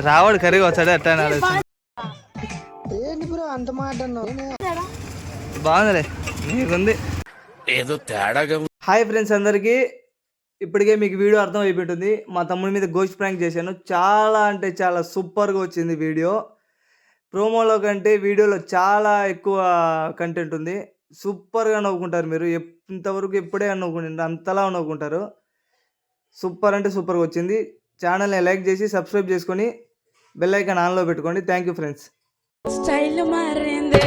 రావాడు కర్రీగా వచ్చాడు అట్టా అంత మాట బాగుందిలే నీకుంది ఏదో తేడాగా. హాయ్ ఫ్రెండ్స్ అందరికీ, ఇప్పటికే మీకు వీడియో అర్థం అయిపోతుంది. మా తమ్ముడి మీద గోస్ట్ ప్రాంక్ చేశాను. చాలా అంటే చాలా సూపర్గా వచ్చింది వీడియో. ప్రోమోలో కంటే వీడియోలో చాలా ఎక్కువ కంటెంట్ ఉంది. సూపర్గా నవ్వుకుంటారు మీరు. ఇంతవరకు ఎప్పుడే నవ్వుకుంటారు, అంతలా నవ్వుకుంటారు. సూపర్ అంటే సూపర్గా వచ్చింది. ఛానల్ని లైక్ చేసి సబ్స్క్రైబ్ చేసుకొని బెల్ ఐకాన్ ఆన్లో పెట్టుకోండి. Thank you friends. స్టైల్ మారింది,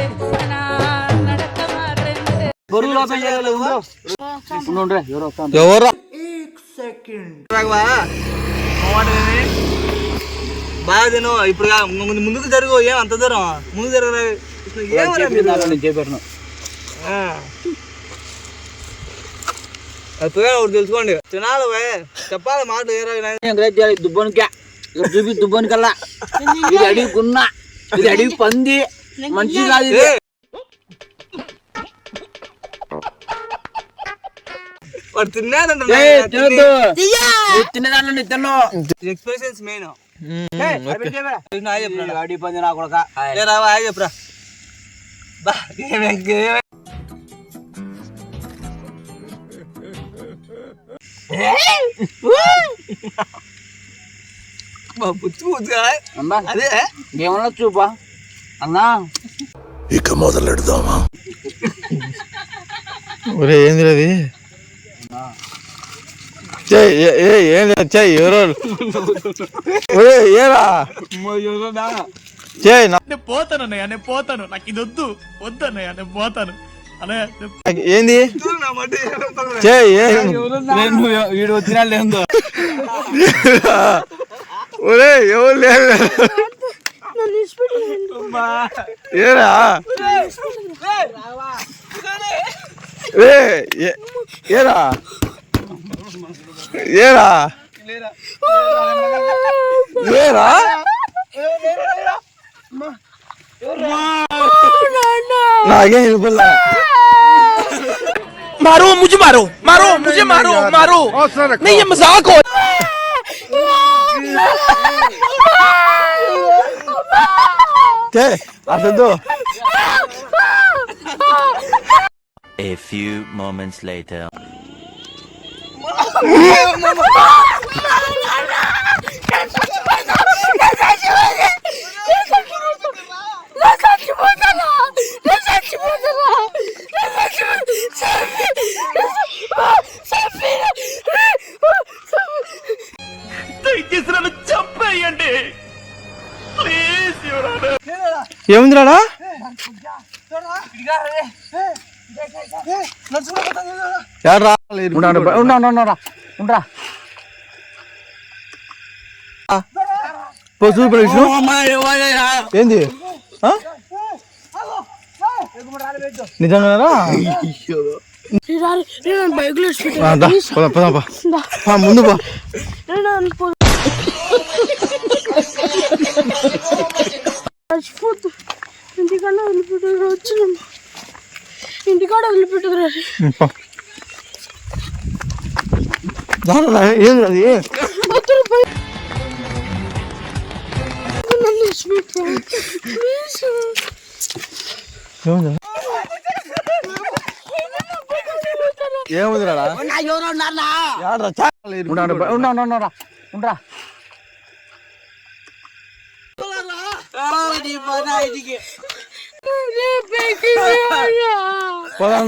నడక మారింది. బాగా తిను. ఇప్పుడు ముందుకు జరుగు. ఏం అంత దూరం ముందు జరగరా? తెలుసుకోండి, తినాలి చెప్పాలి మాట. దుబ్బనికా చూపి దుబ్బని కల్లా ఇది అడిగి గున్నా, ఇది అడిగి పంది, మంచి కాదు ఇది. తినేదాంట్లో తిన్ను. Expressions main. అడిగి పంది నా కొడక చెప్పరా. అదే ఏమన్నా చూపా అన్నా. ఇక మొదలెడదామా? ఒరే ఏంది అది? ఎవరో ఏరా పోతానన్నయ్య, నేను పోతాను. నాకు ఇది వద్దు వద్దన్నయ్య, నేను పోతాను. ఏంది వీడు వచ్చినా లేదు. ఒరే ఎవరు లేదు ఏరా ఏరా ఏరా లేరా? నాకే వినపడలా. मारो मुझे, मारो मारो मुझे, मारो मारो नहीं, ये मजाक हो. అసలు A few moments later. చంపేయండి ప్లీజ్. ఏముందిరాడా? ఏంది నిజంగా? ముందు ఇంటికాడ వదిలిపెట్టారు, వచ్చినాం. ఇంటికాడ వదిలిపెట్టదురా. ఏంది అది? ఏముందిరా? ఉండరా పోదాం.